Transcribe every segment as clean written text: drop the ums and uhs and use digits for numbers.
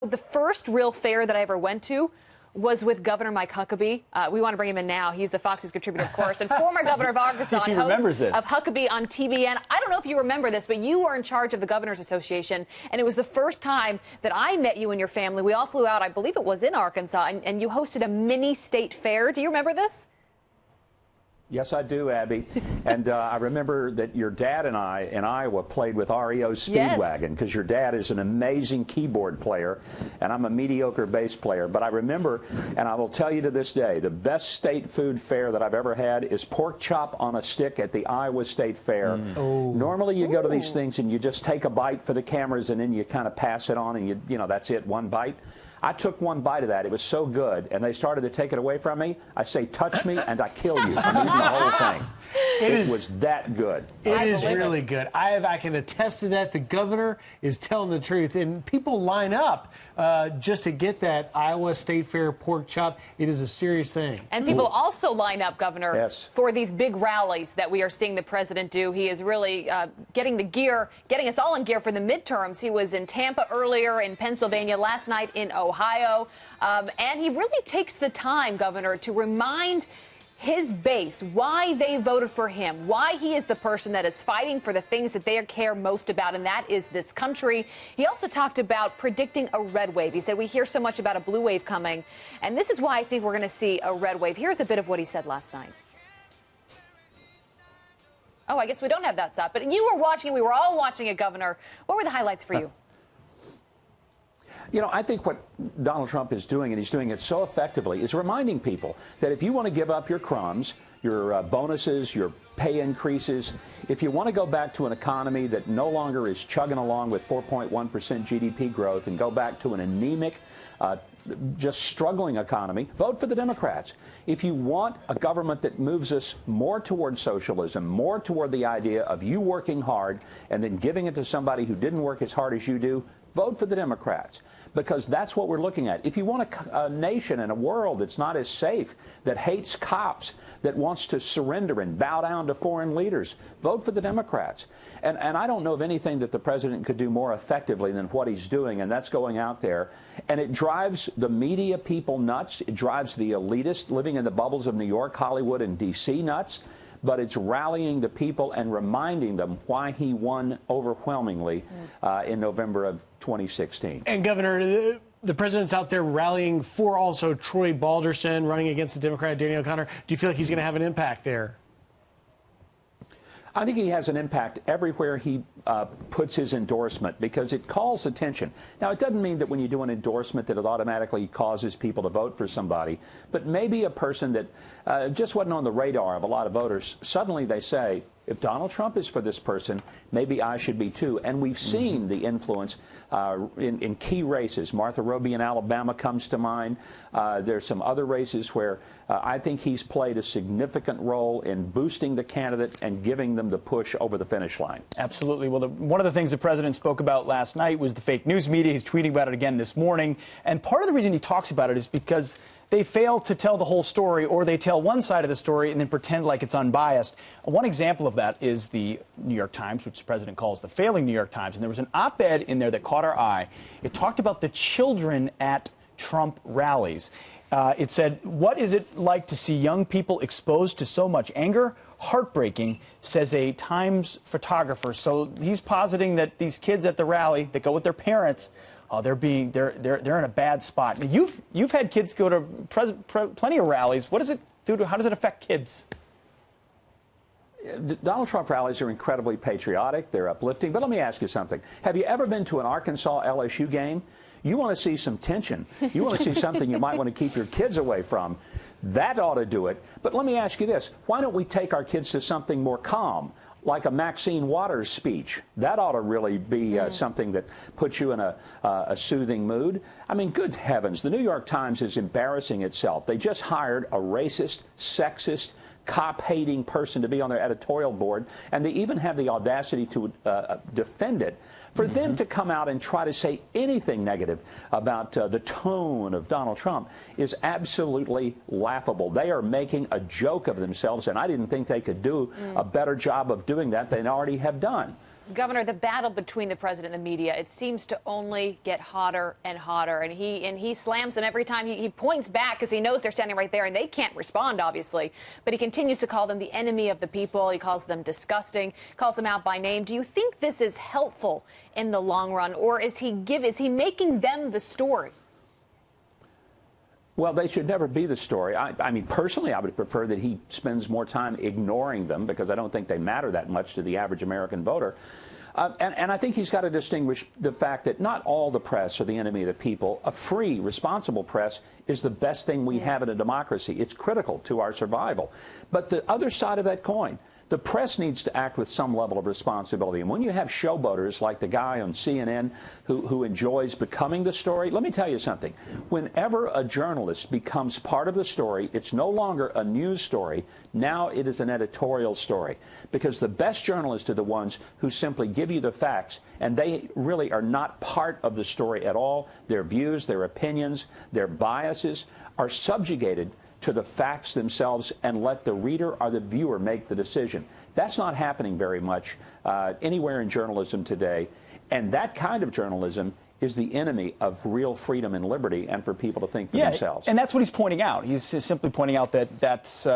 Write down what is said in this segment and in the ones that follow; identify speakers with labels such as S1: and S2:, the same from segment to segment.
S1: The first real fair that I ever went to was with Governor Mike Huckabee. We want to bring him in now. He's the Fox News contributor, of course, and former governor of Arkansas and host of Huckabee on TBN. I don't know if you remember this, but you were in charge of the Governors Association, and it was the first time that I met you and your family. We all flew out, I believe it was in Arkansas, and you hosted a mini state fair. Do you remember this?
S2: Yes, I do, Abby. And I remember that your dad and I in Iowa played with REO Speedwagon because your dad is an amazing keyboard player and I'm a mediocre bass player. But I remember, and I will tell you to this day, the best state food fair that I've ever had is pork chop on a stick at the Iowa State Fair. Normally you go to these things and you just take a bite for the cameras and then you kind of pass it on and you know, that's it, one bite. I took one bite of that. It was so good, and they started to take it away from me. I say, touch me, and I kill you. I'm eating the whole thing. It was that good.
S3: It is really good. I can attest to that. The governor is telling the truth, and people line up just to get that Iowa State Fair pork chop. It is a serious thing.
S1: And people also line up, Governor, for these big rallies that we are seeing the president do. He is really getting us all in gear for the midterms. He was in Tampa earlier, in Pennsylvania last night, in Ohio, and he really takes the time, Governor, to remind his base why they voted for him, why he is the person that is fighting for the things that they care most about, and that is this country. He also talked about predicting a red wave. He said we hear so much about a blue wave coming, and this is why I think we're going to see a red wave. Here's a bit of what he said last night. Oh, I guess we don't have that stuff, but you were watching, we were all watching it, Governor. What were the highlights for you?
S2: You know, I think what Donald Trump is doing, and he's doing it so effectively, is reminding people that if you want to give up your crumbs, your bonuses, your pay increases, if you want to go back to an economy that no longer is chugging along with 4.1% GDP growth and go back to an anemic, just struggling economy, vote for the Democrats. If you want a government that moves us more toward socialism, more toward the idea of you working hard and then giving it to somebody who didn't work as hard as you do, vote for the Democrats, because that's what we're looking at. If you want a nation and a world that's not as safe, that hates cops, that wants to surrender and bow down to foreign leaders, vote for the Democrats. And I don't know of anything that the president could do more effectively than what he's doing, and that's going out there. And it drives the media people nuts. It drives the elitists living in the bubbles of New York, Hollywood, and D.C. nuts. But it's rallying the people and reminding them why he won overwhelmingly in November of 2016.
S3: And, Governor, the president's out there rallying for also Troy Balderson running against the Democrat Danny O'Connor. Do you feel like he's going to have an impact there?
S2: I think he has an impact everywhere he puts his endorsement, because it calls attention. Now, it doesn't mean that when you do an endorsement that it automatically causes people to vote for somebody, but maybe a person that just wasn't on the radar of a lot of voters, suddenly they say, if Donald Trump is for this person, maybe I should be too. And we've seen the influence in key races. Martha Roby in Alabama comes to mind. There's some other races where I think he's played a significant role in boosting the candidate and giving them the push over the finish line.
S4: Absolutely. Well, one of the things the president spoke about last night was the fake news media. He's tweeting about it again this morning. And part of the reason he talks about it is because they fail to tell the whole story, or they tell one side of the story and then pretend like it's unbiased. One example of that is the New York Times, which the president calls the failing New York Times. And there was an op-ed in there that caught our eye. It talked about the children at Trump rallies. It said, what is it like to see young people exposed to so much anger? Heartbreaking, says a Times photographer. So he's positing that these kids at the rally that go with their parents, they're in a bad spot. Now, you've had kids go to plenty of rallies. What does it do how does it affect kids?
S2: Donald Trump rallies are incredibly patriotic. They're uplifting. But let me ask you something. Have you ever been to an Arkansas LSU game? You want to see some tension. You want to see something you might want to keep your kids away from. That ought to do it. But let me ask you this. Why don't we take our kids to something more calm, like a Maxine Waters speech? That ought to really be something that puts you in a soothing mood. I mean, good heavens, the New York Times is embarrassing itself. They just hired a racist, sexist, cop-hating person to be on their editorial board, and they even have the audacity to defend it. For them to come out and try to say anything negative about the tone of Donald Trump is absolutely laughable. They are making a joke of themselves, and I didn't think they could do a better job of doing that than they already have done.
S1: Governor, the battle between the president and the media, it seems to only get hotter and hotter. And he slams them every time. He points back because he knows they're standing right there and they can't respond, obviously. But he continues to call them the enemy of the people. He calls them disgusting, calls them out by name. Do you think this is helpful in the long run, or is he making them the story?
S2: Well, they should never be the story. I mean, personally, I would prefer that he spends more time ignoring them because I don't think they matter that much to the average American voter. And I think he's got to distinguish the fact that not all the press are the enemy of the people. A free, responsible press is the best thing we have in a democracy. It's critical to our survival. But the other side of that coin, the press needs to act with some level of responsibility. And when you have showboaters like the guy on CNN who enjoys becoming the story, let me tell you something. Whenever a journalist becomes part of the story, it's no longer a news story. Now it is an editorial story. Because the best journalists are the ones who simply give you the facts, and they really are not part of the story at all. Their views, their opinions, their biases are subjugated to the facts themselves and let the reader or the viewer make the decision. That's not happening very much anywhere in journalism today. And that kind of journalism is the enemy of real freedom and liberty and for people to think for themselves.
S4: And that's what he's pointing out. He's simply pointing out that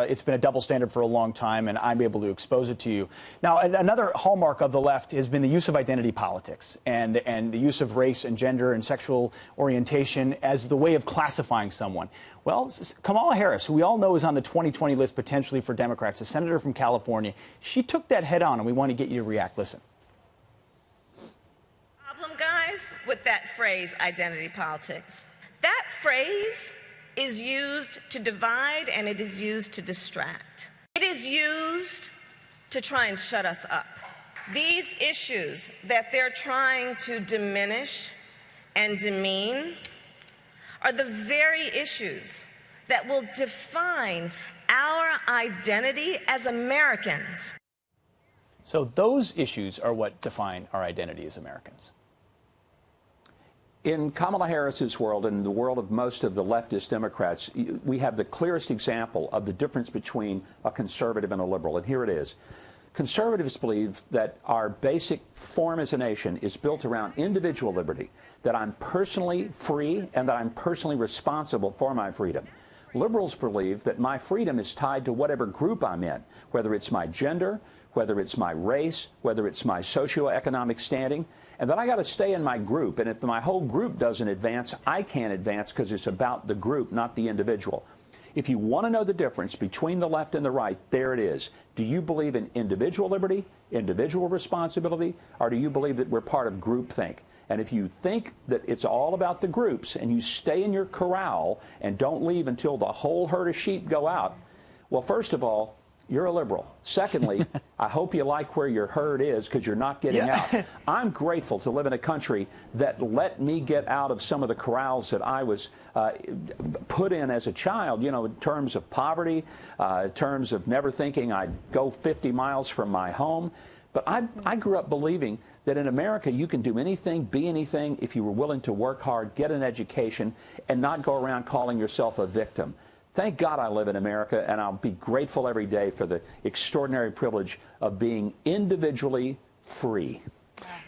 S4: it's been a double standard for a long time, and I'm able to expose it to you. Now, another hallmark of the left has been the use of identity politics and the use of race and gender and sexual orientation as the way of classifying someone. Well, Kamala Harris, who we all know is on the 2020 list potentially for Democrats, a senator from California, she took that head on, and we want to get you to react. Listen.
S5: Guys, with that phrase, identity politics. That phrase is used to divide and it is used to distract. It is used to try and shut us up. These issues that they're trying to diminish and demean are the very issues that will define our identity as Americans.
S4: So those issues are what define our identity as Americans.
S2: In Kamala Harris's world and the world of most of the leftist Democrats, we have the clearest example of the difference between a conservative and a liberal, and here it is. Conservatives believe that our basic form as a nation is built around individual liberty, that I'm personally free and that I'm personally responsible for my freedom. Liberals believe that my freedom is tied to whatever group I'm in, whether it's my gender, whether it's my race, whether it's my socioeconomic standing, and that I got to stay in my group. And if my whole group doesn't advance, I can't advance because it's about the group, not the individual. If you want to know the difference between the left and the right, there it is. Do you believe in individual liberty, individual responsibility, or do you believe that we're part of groupthink? And if you think that it's all about the groups and you stay in your corral and don't leave until the whole herd of sheep go out, well, first of all, you're a liberal. Secondly, I hope you like where your herd is because you're not getting out. I'm grateful to live in a country that let me get out of some of the corrals that I was put in as a child, you know, in terms of poverty, in terms of never thinking I'd go 50 miles from my home. But I grew up believing that in America you can do anything, be anything, if you were willing to work hard, get an education, and not go around calling yourself a victim. Thank God I live in America, and I'll be grateful every day for the extraordinary privilege of being individually free.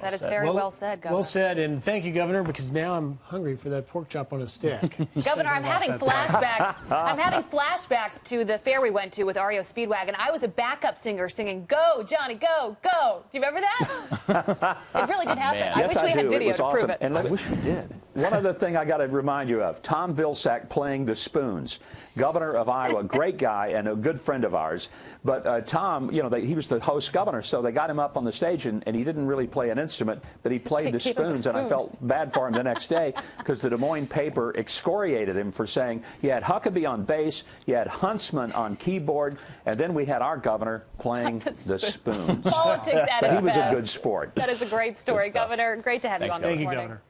S1: That is very well said, Governor.
S3: Well said, and thank you, Governor, because now I'm hungry for that pork chop on a stick.
S1: Governor, I'm having flashbacks. I'm having flashbacks to the fair we went to with REO Speedwagon. I was a backup singer singing "Go, Johnny, go, go." Do you remember that? It really did happen.
S2: Yes,
S1: I wish we had video to prove it.
S2: And
S4: I wish we did.
S2: One other thing I got to remind you of, Tom Vilsack playing the spoons. Governor of Iowa, great guy and a good friend of ours. But Tom, you know, he was the host governor, so they got him up on the stage, and he didn't really play an instrument, but he played the spoons, and I felt bad for him the next day because the Des Moines paper excoriated him for saying you had Huckabee on bass, you had Huntsman on keyboard, and then we had our governor playing the spoons.
S1: Politics at its best.
S2: But he was a good sport.
S1: That is a great story, Governor. Great to have you on this morning.
S3: Thank you, Governor.